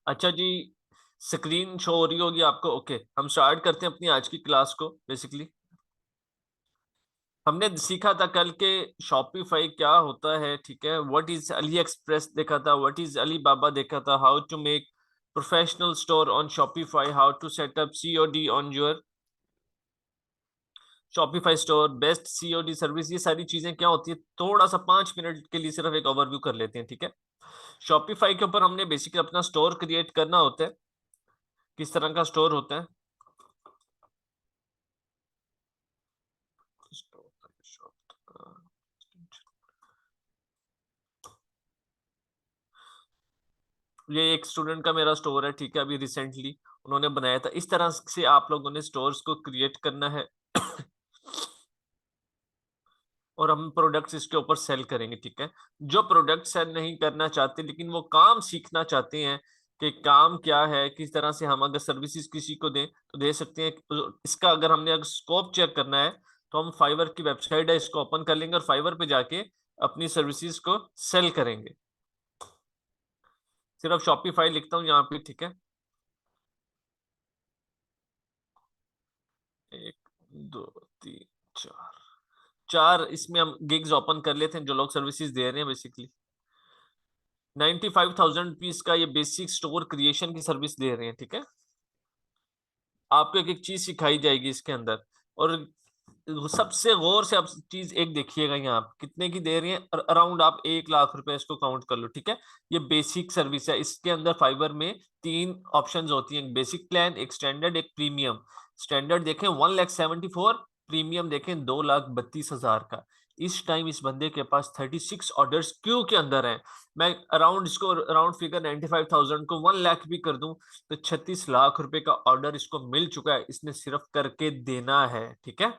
अच्छा जी, screen show हो रही होगी आपको। ओके, हम स्टार्ट करते हैं अपनी आज की क्लास को। बेसिकली हमने सीखा था कल के शॉपिफाई क्या होता है, ठीक है। व्हाट इज अली एक्सप्रेस देखा था, व्हाट इज अली बाबा देखा था, how to make professional store on Shopify, how to set up COD on your Shopify store, best COD service. ये सारी चीजें क्या होती है, थोड़ा सा 5 मिनट के लिए सिर्फ एक ओवरव्यू कर लेते हैं, ठीक है। शॉपिफाई के ऊपर हमने बेसिकली अपना स्टोर क्रिएट करना होता है। किस तरह का स्टोर होता है, ये एक स्टूडेंट का मेरा स्टोर है, ठीक है। अभी रिसेंटली उन्होंने बनाया था। इस तरह से आप लोगों ने स्टोर्स को क्रिएट करना है और हम प्रोडक्ट्स इसके ऊपर सेल करेंगे, ठीक है। जो प्रोडक्ट सेल नहीं करना चाहते लेकिन वो काम सीखना चाहते हैं कि काम क्या है, किस तरह से हम अगर सर्विसेज किसी को दें तो दे सकते हैं। इसका अगर हमने अगर स्कोप चेक करना है तो हम फाइवर की वेबसाइट है, इसको ओपन कर लेंगे और फाइवर पे जाके अपनी सर्विसेज को सेल करेंगे। सिर्फ शॉपिफाई लिखता हूँ यहाँ पे, ठीक है। 1 2 3 4 4 इसमें हम गिग्स ओपन कर लेते हैं जो लोग सर्विसेज दे रहे हैं। बेसिकली 95,000 रुपीज का ये बेसिक स्टोर क्रिएशन की सर्विस दे रहे हैं, ठीक है। आपको एक एक चीज सिखाई जाएगी इसके अंदर। और सबसे गौर से आप चीज एक देखिएगा, यहाँ आप कितने की दे रही हैं। अराउंड आप 1 लाख रुपए इसको काउंट कर लो, ठीक है। ये बेसिक सर्विस है। इसके अंदर फाइबर में 3 ऑप्शंस होती हैं, बेसिक प्लान, एक स्टैंडर्ड, एक प्रीमियम। स्टैंडर्ड देखें 1,74,000, प्रीमियम देखें 2,32,000 का। इस टाइम इस बंदे के पास 36 ऑर्डर्स क्यू के अंदर हैं। मैं अराउंड इसको अराउंड फिगर 95,000 को 1 लाख भी कर दूं तो 36 लाख रुपए का ऑर्डर इसको मिल चुका है। इसने सिर्फ करके देना है, ठीक है।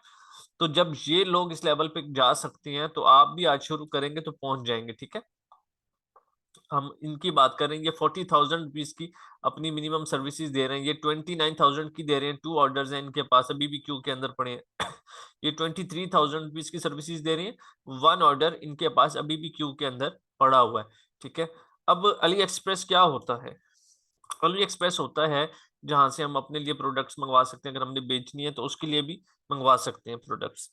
तो जब ये लोग इस लेवल पे जा सकते हैं तो आप भी आज शुरू करेंगे तो पहुंच जाएंगे, ठीक है। हम इनकी बात करेंगे 40,000 रुपीज की अपनी मिनिमम सर्विसेज दे रहे हैं। ये 29,000 की दे रहे हैं, 2 ऑर्डर्स हैं इनके पास अभी भी क्यू के अंदर पड़े हैं ये 23,000 रुपीज की सर्विसेज दे रही हैं, 1 ऑर्डर इनके पास अभी भी क्यू के अंदर पड़ा हुआ है, ठीक है। अब अली एक्सप्रेस क्या होता है? अली एक्सप्रेस होता है जहां से हम अपने लिए प्रोडक्ट्स मंगवा सकते हैं। अगर हमने बेचनी है तो उसके लिए भी मंगवा सकते हैं प्रोडक्ट्स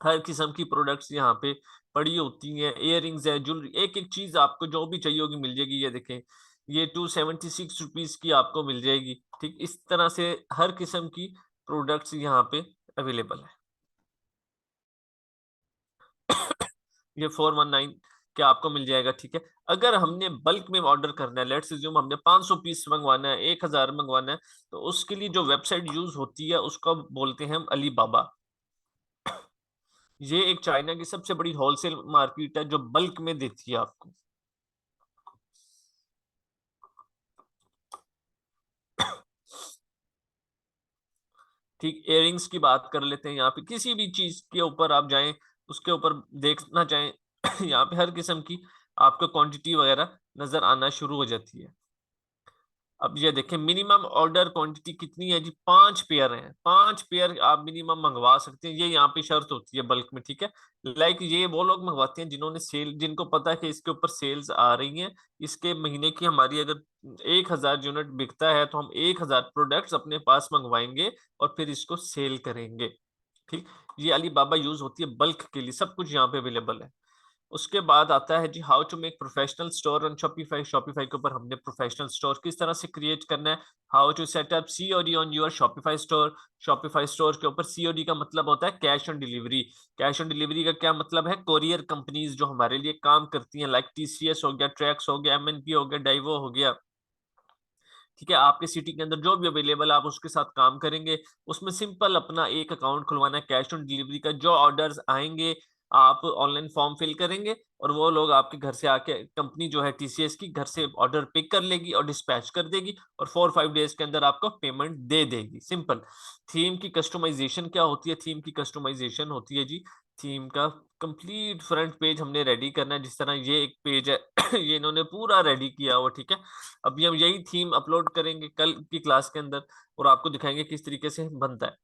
हर किस्म की प्रोडक्ट्स यहाँ पे पड़ी होती हैं। इयररिंग्स है, ज्वेलरी, एक एक चीज आपको जो भी चाहिए होगी मिल जाएगी। ये देखें, ये 276 रुपीज की आपको मिल जाएगी, ठीक। इस तरह से हर किस्म की प्रोडक्ट्स यहाँ पे अवेलेबल है ये 419 के आपको मिल जाएगा, ठीक है। अगर हमने बल्क में ऑर्डर करना है, लेट्स अज्यूम हमने 500 पीस मंगवाना है, 1,000 मंगवाना है, तो उसके लिए जो वेबसाइट यूज होती है उसको बोलते हैं हम अली बाबा। ये एक चाइना की सबसे बड़ी होलसेल मार्केट है जो बल्क में देती है आपको। ठीक, इयररिंग्स की बात कर लेते हैं। यहाँ पे किसी भी चीज के ऊपर आप जाएं, उसके ऊपर देखना चाहें यहाँ पे हर किस्म की आपको क्वांटिटी वगैरह नजर आना शुरू हो जाती है। अब ये देखें, मिनिमम ऑर्डर क्वांटिटी कितनी है जी? 5 पेयर हैं। 5 पेयर आप मिनिमम मंगवा सकते हैं, ये यहाँ पे शर्त होती है बल्क में, ठीक है। लाइक ये वो लोग मंगवाते हैं जिन्होंने सेल, जिनको पता है कि इसके ऊपर सेल्स आ रही हैं। इसके महीने की हमारी अगर 1,000 यूनिट बिकता है तो हम 1,000 प्रोडक्ट्स अपने पास मंगवाएंगे और फिर इसको सेल करेंगे, ठीक। ये अली बाबा यूज होती है बल्क के लिए, सब कुछ यहाँ पे अवेलेबल है। उसके बाद आता है जी how to make professional store on Shopify. Shopify के ऊपर हमने प्रोफेशनल स्टोर किस तरह से क्रिएट करना है। How to set up COD on your Shopify store. Shopify store के ऊपर सीओडी का मतलब होता है cash on delivery. Cash on delivery का क्या मतलब है? कोरियर कंपनीज जो हमारे लिए काम करती हैं, लाइक टीसीएस हो गया, ट्रैक्स हो गया, एमएनपी हो गया, डाइवो हो गया, ठीक है। आपके सिटी के अंदर जो भी अवेलेबल आप उसके साथ काम करेंगे। उसमें सिंपल अपना एक अकाउंट खुलवाना है कैश ऑन डिलीवरी का। जो ऑर्डर्स आएंगे आप ऑनलाइन फॉर्म फिल करेंगे और वो लोग आपके घर से आके, कंपनी जो है टीसीएस की, घर से ऑर्डर पिक कर लेगी और डिस्पैच कर देगी और 4-5 डेज के अंदर आपको पेमेंट दे देगी। सिंपल। थीम की कस्टमाइजेशन क्या होती है? थीम की कस्टमाइजेशन होती है जी, थीम का कंप्लीट फ्रंट पेज हमने रेडी करना है। जिस तरह ये एक पेज है ये इन्होंने पूरा रेडी किया हुआ, ठीक है। अभी हम यही थीम अपलोड करेंगे कल की क्लास के अंदर और आपको दिखाएंगे किस तरीके से बनता है।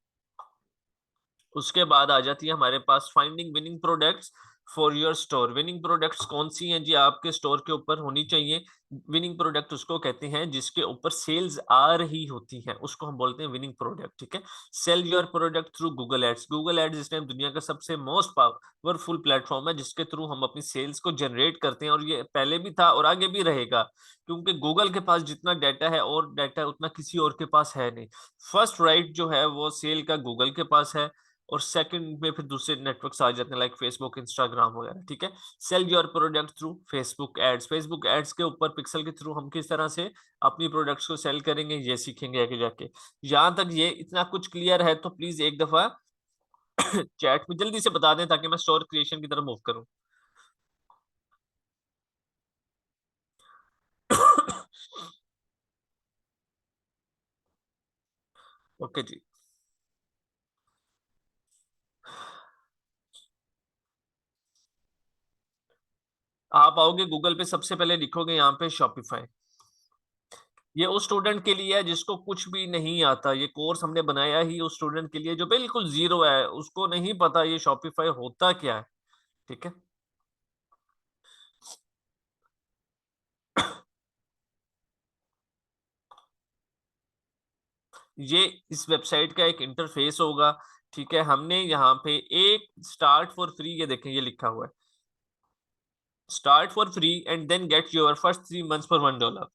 उसके बाद आ जाती है हमारे पास finding winning products. For your store. Winning products कौन सी हैं जी? आपके स्टोर के ऊपर होनी चाहिए। विनिंग प्रोडक्ट उसको कहते हैं जिसके ऊपर सेल्स आ रही होती हैं, उसको हम बोलते हैं विनिंग प्रोडक्ट, ठीक है। Sell your product through Google ads. Google ads इस टाइम दुनिया का सबसे मोस्ट पावरफुल प्लेटफॉर्म है जिसके थ्रू हम अपनी सेल्स को जनरेट करते हैं, और ये पहले भी था और आगे भी रहेगा, क्योंकि गूगल के पास जितना डाटा है और डाटा उतना किसी और के पास है नहीं। फर्स्ट राइट जो है वो सेल का गूगल के पास है, और सेकंड में फिर दूसरे नेटवर्क्स आ जाते हैं लाइक फेसबुक, इंस्टाग्राम वगैरह, ठीक है। Sell your product through Facebook ads. Facebook ads के ऊपर पिक्सल के थ्रू हम किस तरह से अपनी प्रोडक्ट्स को सेल करेंगे ये सीखेंगे आगे जाके। यहाँ तक ये इतना कुछ क्लियर है तो प्लीज एक दफा चैट में जल्दी से बता दें ताकि मैं स्टोर क्रिएशन की तरफ मूव करूं। ओके जी। आप आओगे गूगल पे, सबसे पहले लिखोगे यहाँ पे शॉपिफाई। ये उस स्टूडेंट के लिए है जिसको कुछ भी नहीं आता, ये कोर्स हमने बनाया ही उस स्टूडेंट के लिए जो बिल्कुल जीरो है, उसको नहीं पता ये शॉपिफाई होता क्या है, ठीक है। ये इस वेबसाइट का एक इंटरफेस होगा, ठीक है। हमने यहाँ पे एक स्टार्ट फॉर फ्री, ये देखें ये लिखा हुआ है, start for free and then get your first 3 months for $1।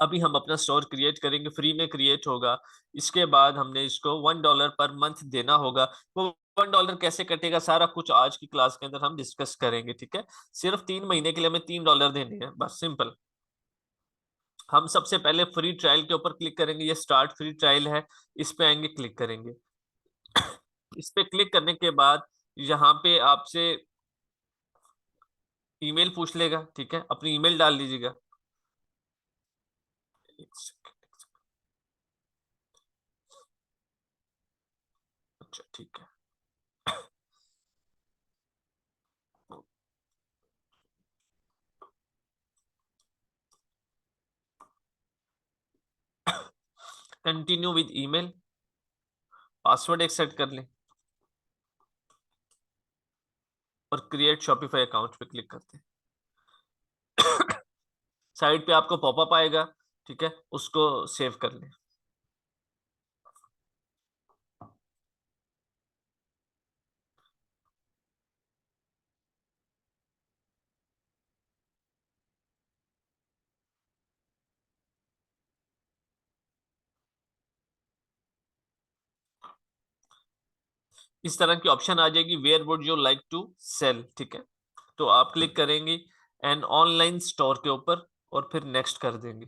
अभी हम अपना स्टोर क्रिएट करेंगे, फ्री में क्रिएट होगा। इसके बाद हमने इसको $1 पर मंथ देना होगा। वो $1 कैसे कटेगा सारा कुछ आज की क्लास के अंदर हम डिस्कस करेंगे, ठीक है। सिर्फ 3 महीने के लिए हमें $3 देने हैं, बस सिंपल। हम सबसे पहले फ्री ट्रायल के ऊपर क्लिक करेंगे, ये स्टार्ट फ्री ट्रायल है, इस पे आएंगे, क्लिक करेंगे। इस पे क्लिक करने के बाद यहाँ पे आपसे ईमेल पूछ लेगा, ठीक है, अपनी ईमेल डाल दीजिएगा। एक सेकंड। अच्छा ठीक है। कंटिन्यू विद ईमेल, पासवर्ड एक सेट कर लें और क्रिएट शॉपिफाई अकाउंट पे क्लिक करते हैं। साइड पे आपको पॉपअप आएगा, ठीक है, उसको सेव कर लें। इस तरह की ऑप्शन आ जाएगी, where would you like to sell, ठीक है। तो आप क्लिक करेंगे एन ऑनलाइन स्टोर के ऊपर और फिर नेक्स्ट कर देंगे।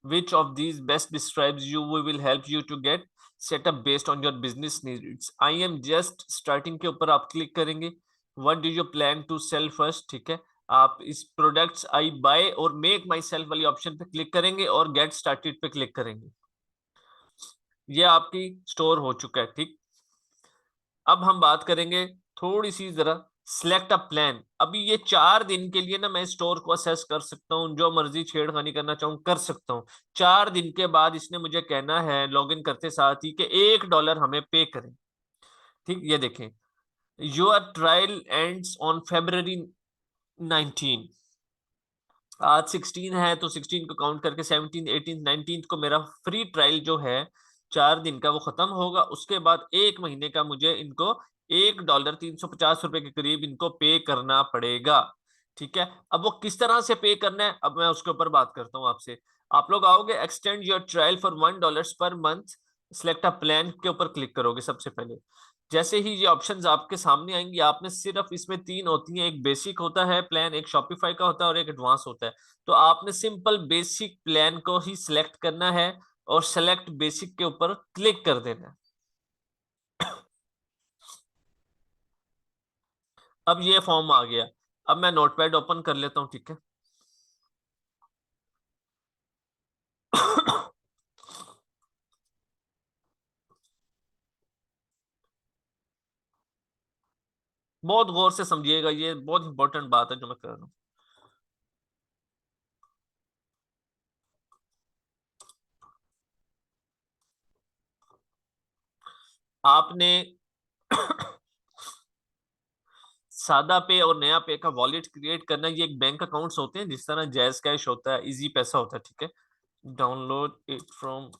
Which of these best describes you? We will help you to get set up based on your business needs. I am just starting के ऊपर आप क्लिक करेंगे। What do you plan to sell first? ठीक है, आप इस products I bye और make my self वाली ऑप्शन पे क्लिक करेंगे और गेट स्टार्टेड पे क्लिक करेंगे। ये आपकी स्टोर हो चुका है, ठीक। अब हम बात करेंगे थोड़ी सी जरा सिलेक्ट अ प्लान। अभी ये 4 दिन के लिए ना मैं स्टोर को असेस कर सकता हूँ, जो मर्जी छेड़खानी करना चाहूँ कर सकता हूँ। 4 दिन के बाद इसने मुझे कहना है लॉगिन करते साथ ही कि $1 हमें पे करें, ठीक। ये देखें, your trial ends on February 19। आज 16 है तो 16 को काउंट करके 17, 18, 19 को मेरा फ्री ट्रायल जो है 4 दिन का वो खत्म होगा। उसके बाद 1 महीने का मुझे इनको $1 $350 के करीब इनको पे करना पड़ेगा, ठीक है। अब वो किस तरह से पे करना है अब मैं उसके ऊपर बात करता हूँ आपसे। आप लोग आओगे extend your trial for $1 per month, select a plan के ऊपर क्लिक करोगे सबसे पहले। जैसे ही ये ऑप्शंस आपके सामने आएंगी, आपने सिर्फ इसमें 3 होती हैं, एक बेसिक होता है प्लान, एक शॉपिफाई का होता है और एक एडवांस होता है। तो आपने सिंपल बेसिक प्लान को ही सिलेक्ट करना है और सेलेक्ट बेसिक के ऊपर क्लिक कर देना है। अब ये फॉर्म आ गया। अब मैं नोटपैड ओपन कर लेता हूँ, ठीक है। बहुत गौर से समझिएगा, ये बहुत इंपॉर्टेंट बात है जो मैं कर रहा हूँ। आपने सादा पे और नया पे का वॉलेट क्रिएट करना, ये एक बैंक अकाउंट्स होते हैं जिस तरह जैज कैश होता है, इजी पैसा होता है, ठीक है। Download it from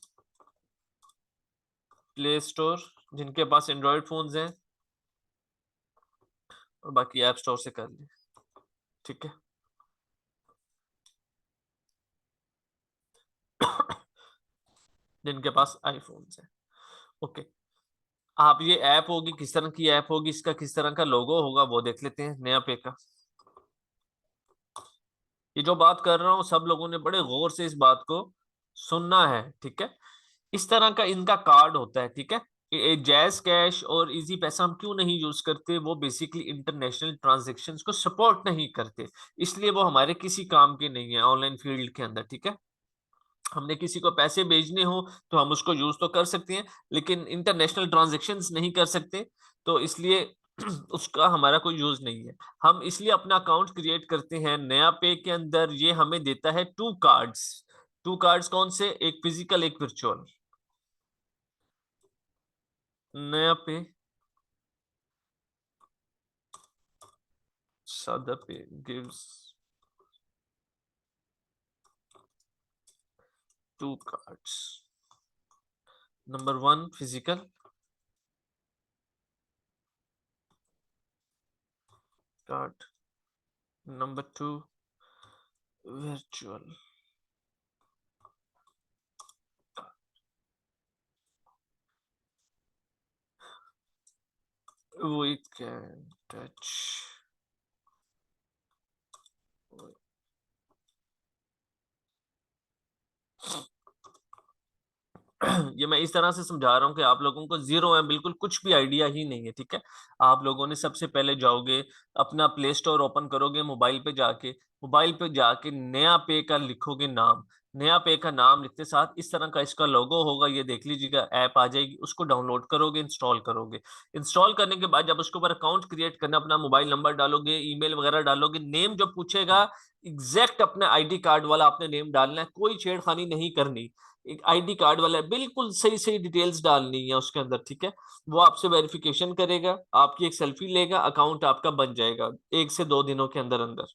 play store, जिनके पास एंड्रॉयड फोन्स हैं, और बाकी ऐप स्टोर से कर ले, ठीक है। जिनके पास आईफोन्स है, ओके। आप ये ऐप होगी, किस तरह की ऐप होगी, इसका किस तरह का लोगो होगा, वो देख लेते हैं नया पे का। ये जो बात कर रहा हूँ सब लोगों ने बड़े गौर से इस बात को सुनना है, ठीक है। इस तरह का इनका कार्ड होता है, ठीक है। जैज कैश और इजी पैसा हम क्यों नहीं यूज करते, वो बेसिकली इंटरनेशनल ट्रांजैक्शंस को सपोर्ट नहीं करते, इसलिए वो हमारे किसी काम के नहीं है ऑनलाइन फील्ड के अंदर, ठीक है। हमने किसी को पैसे भेजने हो तो हम उसको यूज तो कर सकते हैं, लेकिन इंटरनेशनल ट्रांजैक्शंस नहीं कर सकते, तो इसलिए उसका हमारा कोई यूज नहीं है। हम इसलिए अपना अकाउंट क्रिएट करते हैं नया पे के अंदर। ये हमें देता है टू कार्ड्स। टू कार्ड्स कौन से, एक फिजिकल एक वर्चुअल। नया पे, सादा पे gives to cards. Number one physical card, number two virtual. We can touch। ये मैं इस तरह से समझा रहा हूँ कि आप लोगों को जीरो है, बिल्कुल कुछ भी आइडिया ही नहीं है, ठीक है। आप लोगों ने सबसे पहले जाओगे, अपना प्ले स्टोर ओपन करोगे, मोबाइल पे जाके नया पे का लिखोगे नाम। नया पे का नाम लिखते साथ इस तरह का इसका लोगो होगा, ये देख लीजिएगा, ऐप आ जाएगी, उसको डाउनलोड करोगे, इंस्टॉल करोगे। इंस्टॉल करने के बाद जब उसके ऊपर अकाउंट क्रिएट करना, अपना मोबाइल नंबर डालोगे, ईमेल वगैरह डालोगे, नेम जो पूछेगा एग्जैक्ट अपना आईडी कार्ड वाला आपने नेम डालना है, कोई छेड़खानी नहीं करनी। एक आईडी कार्ड वाला है, बिल्कुल सही सही डिटेल्स डालनी है उसके अंदर, ठीक है। वो आपसे वेरिफिकेशन करेगा, आपकी एक सेल्फी लेगा, अकाउंट आपका बन जाएगा 1 से 2 दिनों के अंदर अंदर।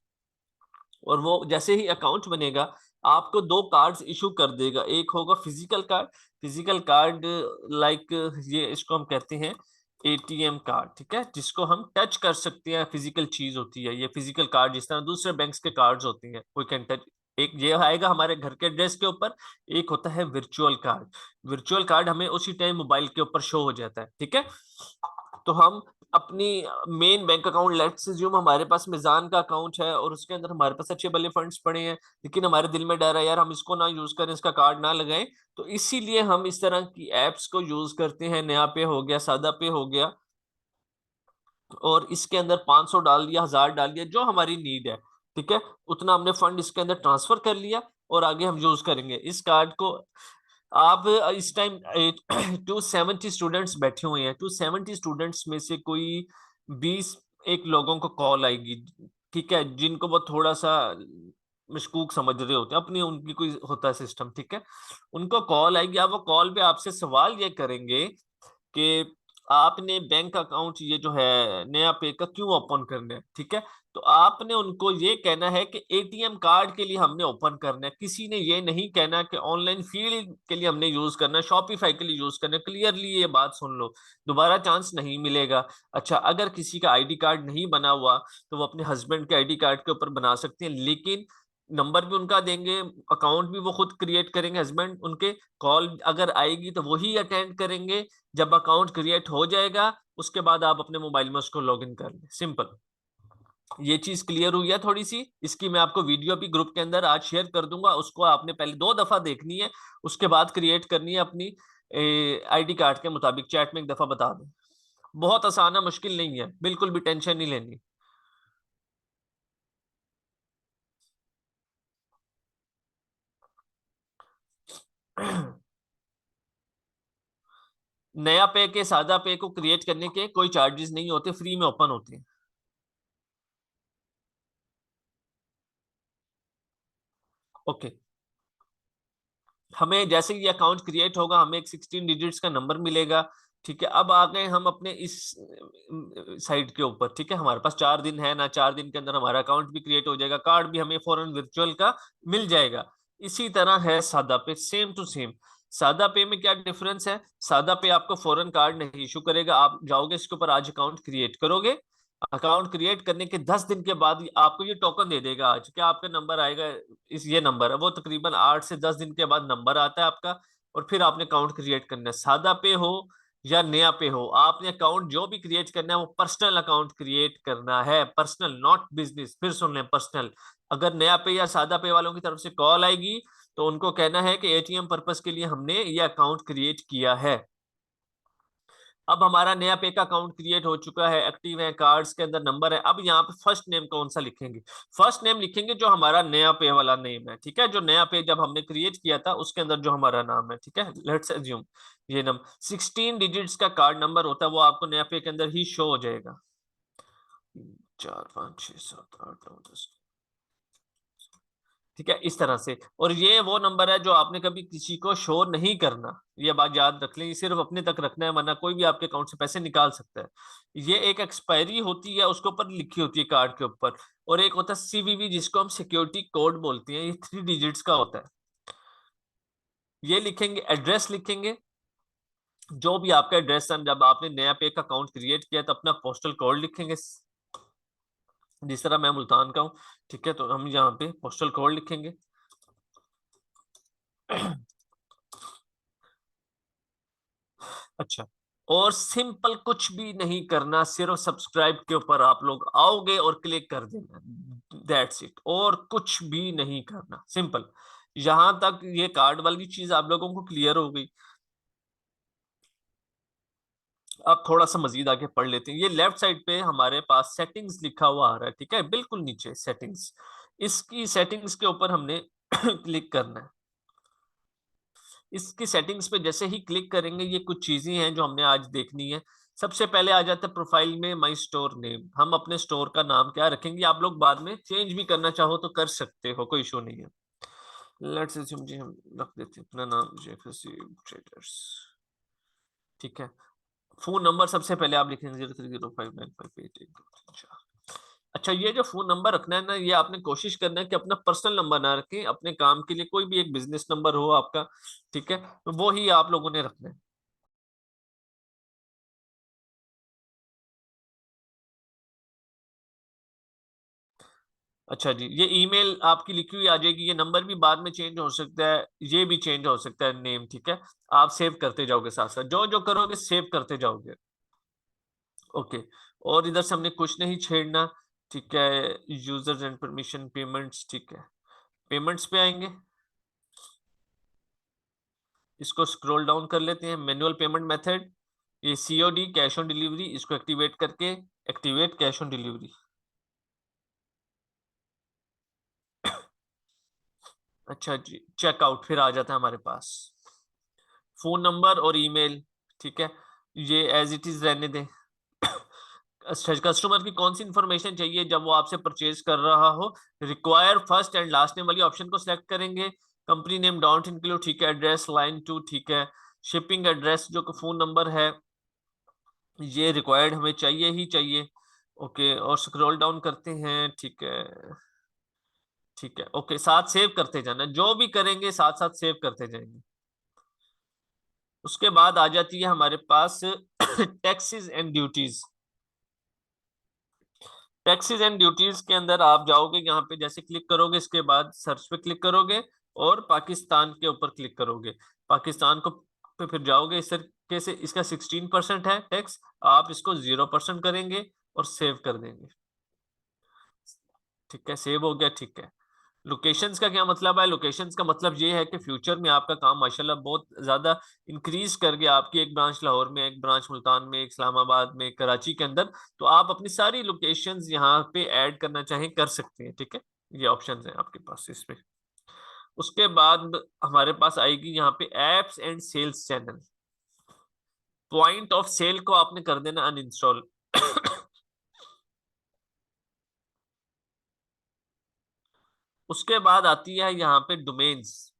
और वो जैसे ही अकाउंट बनेगा, आपको दो कार्ड्स इशू कर देगा। एक होगा physical card, physical card like ये इसको हम कहते हैं एटीएम कार्ड, ठीक है, जिसको हम टच कर सकते हैं, फिजिकल चीज होती है ये फिजिकल कार्ड, जिस तरह दूसरे बैंक्स के कार्ड्स होती हैं, वी कैन टच। एक ये आएगा हमारे घर के एड्रेस के ऊपर। एक होता है वर्चुअल कार्ड। वर्चुअल कार्ड हमें उसी टाइम मोबाइल के ऊपर शो हो जाता है, ठीक है। तो हम अपनी main bank account, let's assume हमारे पास मिजान का अकाउंट है और उसके अंदर हमारे पास अच्छे भले फंड्स पड़े हैं, लेकिन हमारे दिल में डर है यार हम इसको ना यूज करें, इसका कार्ड ना लगाएं, तो इसीलिए हम इस तरह की एप्स को यूज करते हैं। नया पे हो गया, सादा पे हो गया, और इसके अंदर 500 डाल दिया, 1000 डाल दिया, जो हमारी नीड है, ठीक है, उतना हमने फंड इसके अंदर ट्रांसफर कर लिया, और आगे हम यूज करेंगे इस कार्ड को। आप इस टाइम 270 स्टूडेंट्स बैठे हुए हैं, 270 स्टूडेंट्स में से कोई 20 एक लोगों को कॉल आएगी, ठीक है, जिनको वो थोड़ा सा मशकूक समझ रहे होते हैं, अपनी उनकी कोई होता है सिस्टम, ठीक है। उनको कॉल आएगी, आप वो कॉल पे आपसे सवाल ये करेंगे कि आपने बैंक अकाउंट ये जो है नया पे का क्यों ओपन करना है, ठीक है। तो आपने उनको ये कहना है कि एटीएम कार्ड के लिए हमने ओपन करना है। किसी ने ये नहीं कहना कि ऑनलाइन फील्ड के लिए हमने यूज करना है, शॉपिफाई के लिए यूज करना है। क्लियरली ये बात सुन लो, दोबारा चांस नहीं मिलेगा। अच्छा, अगर किसी का आईडी कार्ड नहीं बना हुआ तो वो अपने हस्बैंड के आईडी कार्ड के ऊपर बना सकते हैं, लेकिन नंबर भी उनका देंगे, अकाउंट भी वो खुद क्रिएट करेंगे हस्बैंड उनके। कॉल अगर आएगी तो वही अटेंड करेंगे। जब अकाउंट क्रिएट हो जाएगा उसके बाद आप अपने मोबाइल में उसको लॉगिन कर लें, सिंपल। ये चीज क्लियर हुई है थोड़ी सी? इसकी मैं आपको वीडियो भी ग्रुप के अंदर आज शेयर कर दूंगा, उसको आपने पहले 2 दफा देखनी है, उसके बाद क्रिएट करनी है अपनी आईडी कार्ड के मुताबिक। चैट में एक दफा बता दें, बहुत आसान है, मुश्किल नहीं है, बिल्कुल भी टेंशन नहीं लेनी। नया पे के सादा पे को क्रिएट करने के कोई चार्जेस नहीं होते, फ्री में ओपन होते हैं। ओके, हमें जैसे ही ये अकाउंट क्रिएट होगा हमें एक 16 डिजिट्स का नंबर मिलेगा। ठीक है, अब आ गए हम अपने इस साइड के ऊपर। ठीक है, हमारे पास 4 दिन है ना, 4 दिन के अंदर हमारा अकाउंट भी क्रिएट हो जाएगा, कार्ड भी हमें फौरन वर्चुअल का मिल जाएगा। इसी तरह है सादा पे, सेम टू सेम। सादा पे में क्या डिफरेंस है? सादा पे आपको फौरन कार्ड नहीं इशू करेगा, आप जाओगे इसके ऊपर, आज अकाउंट क्रिएट करोगे, अकाउंट क्रिएट करने के 10 दिन के बाद आपको ये टोकन दे देगा। आज क्या आपका नंबर आएगा, इस ये नंबर है वो, तकरीबन 8 से 10 दिन के बाद नंबर आता है आपका, और फिर आपने अकाउंट क्रिएट करना है। सादा पे हो या नया पे हो, आपने अकाउंट जो भी क्रिएट करना है वो पर्सनल अकाउंट क्रिएट करना है, पर्सनल, नॉट बिजनेस। फिर सुन लें, पर्सनल। अगर नया पे या सादा पे वालों की तरफ से कॉल आएगी तो उनको कहना है कि एटीएम पर्पस के लिए हमने ये अकाउंट क्रिएट किया है। अब हमारा नया पे का अकाउंट क्रिएट हो चुका है, एक्टिव है, कार्ड्स के अंदर नंबर है। अब यहाँ पे फर्स्ट नेम कौन सा लिखेंगे? फर्स्ट नेम लिखेंगे जो हमारा नया पे वाला नेम है। ठीक है, जो नया पे जब हमने क्रिएट किया था उसके अंदर जो हमारा नाम है। ठीक है, लेट्स अज्यूम ये नंबर 16 डिजिट्स का कार्ड नंबर होता है, वो आपको नया पे के अंदर ही शो हो जाएगा। 4 5 6 7 8 9 10। ठीक है, इस तरह से। और ये वो नंबर है जो आपने कभी किसी को शो नहीं करना, ये बात याद रख लें, ये सिर्फ अपने तक रखना है, वरना कोई भी आपके अकाउंट से पैसे निकाल सकता है। ये एक एक्सपायरी होती है, उसके ऊपर लिखी होती है कार्ड के ऊपर। और एक होता है सीवीवी, जिसको हम सिक्योरिटी कोड बोलते हैं, ये 3 डिजिट्स का होता है। ये लिखेंगे, एड्रेस लिखेंगे, जो भी आपका एड्रेस है। जब आपने नया पे का अकाउंट क्रिएट किया तो अपना पोस्टल कोड लिखेंगे, जिस तरह मैं मुल्तान का हूँ। ठीक है, तो हम यहाँ पे पोस्टल कोड लिखेंगे। अच्छा, और सिंपल कुछ भी नहीं करना, सिर्फ सब्सक्राइब के ऊपर आप लोग आओगे और क्लिक कर देना, दैट्स इट। और कुछ भी नहीं करना, सिंपल। यहां तक ये कार्ड वाली चीज आप लोगों को क्लियर हो गई। अब थोड़ा सा मजीद आगे पढ़ लेते हैं। ये लेफ्ट साइड पे हमारे पास सेटिंग्स लिखा हुआ आ रहा है। ठीक है, बिल्कुल नीचे सेटिंग्स, इसकी सेटिंग्स के ऊपर हमने क्लिक करना है। इसकी सेटिंग्स पे जैसे ही क्लिक करेंगे, ये कुछ चीजें हैं जो हमने आज देखनी है। सबसे पहले आ जाता है प्रोफाइल में माई स्टोर नेम। हम अपने स्टोर का नाम क्या रखेंगे, आप लोग बाद में चेंज भी करना चाहो तो कर सकते हो, कोई इशू नहीं है। लेट्स अज्यूम जी हम रख देते हैं अपना नाम जेफसी ट्रेडर्स। ठीक है, फोन नंबर सबसे पहले आप लिखेंगे 0305958123। अच्छा, ये जो फोन नंबर रखना है ना, ये आपने कोशिश करना है कि अपना पर्सनल नंबर ना रखें, अपने काम के लिए कोई भी एक बिजनेस नंबर हो आपका। ठीक है, तो वो ही आप लोगों ने रखना है। अच्छा जी, ये ईमेल आपकी लिखी हुई आ जाएगी, ये नंबर भी बाद में चेंज हो सकता है, ये भी चेंज हो सकता है नेम। ठीक है, आप सेव करते जाओगे, साथ साथ जो जो करोगे सेव करते जाओगे। ओके, और इधर से हमने कुछ नहीं छेड़ना। ठीक है, यूजर्स एंड परमिशन, पेमेंट्स। ठीक है, पेमेंट्स पे आएंगे, इसको स्क्रॉल डाउन कर लेते हैं। मैनुअल पेमेंट मेथड, ये सीओडी, कैश ऑन डिलीवरी, इसको एक्टिवेट करके एक्टिवेट कैश ऑन डिलीवरी। अच्छा जी, चेकआउट फिर आ जाता है हमारे पास, फोन नंबर और ईमेल। ठीक है, ये एज इट इज रहने दें। अच्छा, कस्टमर की कौन सी इंफॉर्मेशन चाहिए जब वो आपसे परचेज कर रहा हो, require first and last name वाली ऑप्शन को सिलेक्ट करेंगे। Company name don't include. ठीक है, एड्रेस लाइन 2। ठीक है, शिपिंग एड्रेस जो फोन नंबर है, ये रिक्वायर्ड हमें चाहिए ही चाहिए। ओके, और स्क्रॉल डाउन करते हैं। ठीक है, ठीक है, ओके, साथ सेव करते जाना, जो भी करेंगे साथ साथ सेव करते जाएंगे। उसके बाद आ जाती है हमारे पास taxes and duties. Taxes and duties के अंदर आप जाओगे, यहाँ पे जैसे क्लिक करोगे, इसके बाद सर्च पे क्लिक करोगे और पाकिस्तान के ऊपर क्लिक करोगे। पाकिस्तान को पे फिर जाओगे, इस तरीके से इसका 16% है टैक्स, आप इसको 0% करेंगे और सेव कर देंगे। ठीक है, सेव हो गया। ठीक है, लोकेशंस का क्या मतलब है? लोकेशंस का मतलब ये है कि फ्यूचर में आपका काम माशाल्लाह बहुत ज्यादा इंक्रीज कर गया, आपकी एक ब्रांच लाहौर में, एक ब्रांच मुल्तान में, एक इस्लामाबाद में, एक कराची के अंदर, तो आप अपनी सारी लोकेशंस यहाँ पे ऐड करना चाहें कर सकते हैं। ठीक है, ये ऑप्शंस हैं आपके पास इसमें। उसके बाद हमारे पास आएगी यहाँ पे apps and sales channel. Point of sale को आपने कर देना अनइंस्टॉल। उसके बाद आती है यहाँ पे डोमेन्स।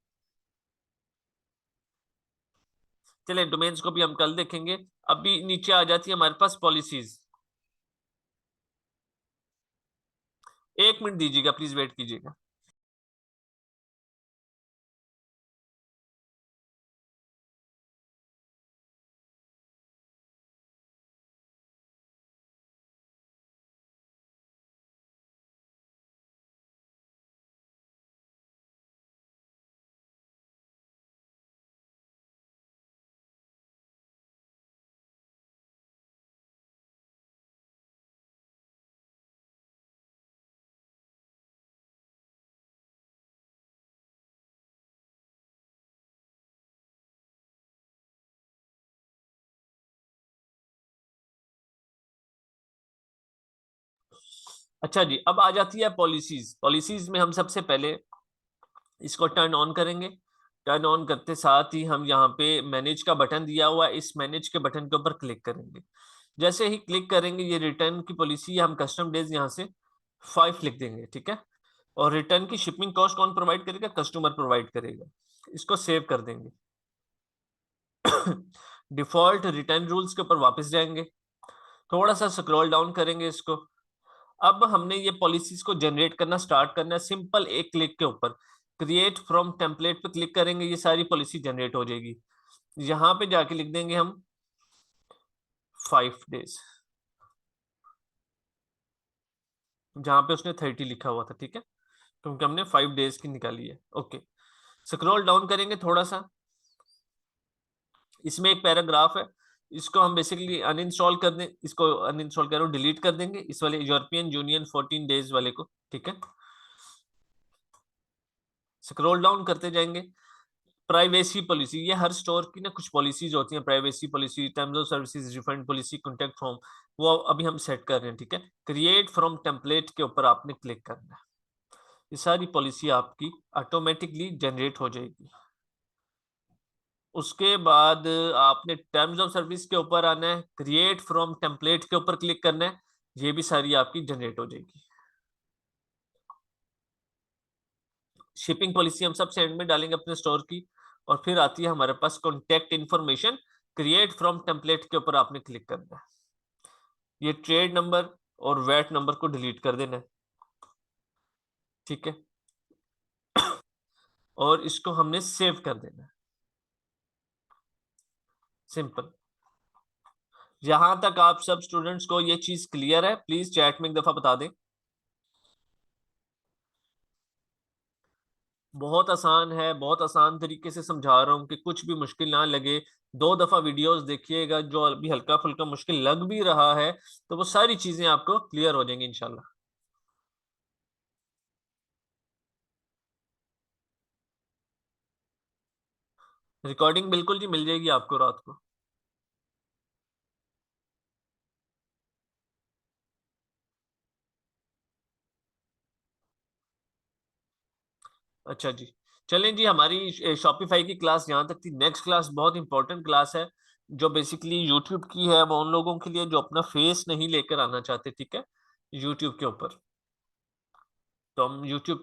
चले डोमेन्स को भी हम कल देखेंगे। अभी नीचे आ जाती है हमारे पास पॉलिसीज। 1 मिनट दीजिएगा प्लीज, वेट कीजिएगा। अच्छा जी, अब आ जाती है पॉलिसीज। पॉलिसीज में हम सबसे पहले इसको टर्न ऑन करेंगे। टर्न ऑन करते साथ ही हम यहाँ पे मैनेज का बटन दिया हुआ है, इस मैनेज के बटन के ऊपर क्लिक करेंगे। जैसे ही क्लिक करेंगे ये रिटर्न की पॉलिसी, हम कस्टम डेज यहाँ से 5 लिख देंगे, ठीक है। और रिटर्न की शिपिंग कॉस्ट कौन प्रोवाइड करेगा? कस्टमर प्रोवाइड करेगा। इसको सेव कर देंगे। डिफॉल्ट रिटर्न रूल्स के ऊपर वापस जाएंगे, थोड़ा सा स्क्रॉल डाउन करेंगे इसको। अब हमने ये पॉलिसीज को जनरेट करना स्टार्ट करना है सिंपल एक क्लिक के ऊपर। क्रिएट फ्रॉम टेम्पलेट पे क्लिक करेंगे, ये सारी पॉलिसी जनरेट हो जाएगी। यहां पे जाके लिख देंगे हम 5 डेज, जहां पे उसने 30 लिखा हुआ था, ठीक है, क्योंकि हमने 5 डेज की निकाली है। ओके, स्क्रॉल डाउन करेंगे थोड़ा सा, इसमें एक पैराग्राफ है, इसको हम बेसिकली अनइंस्टॉल कर दें। इसको अनइंस्टॉल करो, डिलीट कर देंगे इस वाले यूरोपियन यूनियन 14 डेज वाले को, ठीक है। स्क्रॉल डाउन करते जाएंगे। प्राइवेसी पॉलिसी, ये हर स्टोर की ना कुछ पॉलिसीज होती हैं, privacy policy, terms of services, refund policy, contact form, वो अभी हम सेट कर रहे हैं, ठीक है। क्रिएट फ्रॉम टेम्पलेट के ऊपर आपने क्लिक करना है, ये सारी पॉलिसी आपकी ऑटोमेटिकली जनरेट हो जाएगी। उसके बाद आपने टर्म्स ऑफ सर्विस के ऊपर आना है, क्रिएट फ्रॉम टेम्पलेट के ऊपर क्लिक करना है, ये भी सारी आपकी जनरेट हो जाएगी। शिपिंग पॉलिसी हम सबसे एंड में डालेंगे अपने स्टोर की। और फिर आती है हमारे पास contact information, create from template के ऊपर आपने क्लिक करना है। ये ट्रेड नंबर और वैट नंबर को डिलीट कर देना है, ठीक है। और इसको हमने सेव कर देना है, सिंपल। यहां तक आप सब स्टूडेंट्स को ये चीज क्लियर है? प्लीज चैट में एक दफा बता दें। बहुत आसान है, बहुत आसान तरीके से समझा रहा हूं कि कुछ भी मुश्किल ना लगे। 2 दफा वीडियोस देखिएगा, जो अभी हल्का फुल्का मुश्किल लग भी रहा है तो वो सारी चीजें आपको क्लियर हो जाएंगी इंशाल्लाह। रिकॉर्डिंग बिल्कुल जी मिल जाएगी आपको रात को। अच्छा जी, चलें जी, हमारी शॉपिफाई की क्लास यहाँ तक थी। नेक्स्ट क्लास बहुत इंपॉर्टेंट क्लास है, जो बेसिकली यूट्यूब की है, वो उन लोगों के लिए जो अपना फेस नहीं लेकर आना चाहते, ठीक है, यूट्यूब के ऊपर। तो हम यूट्यूब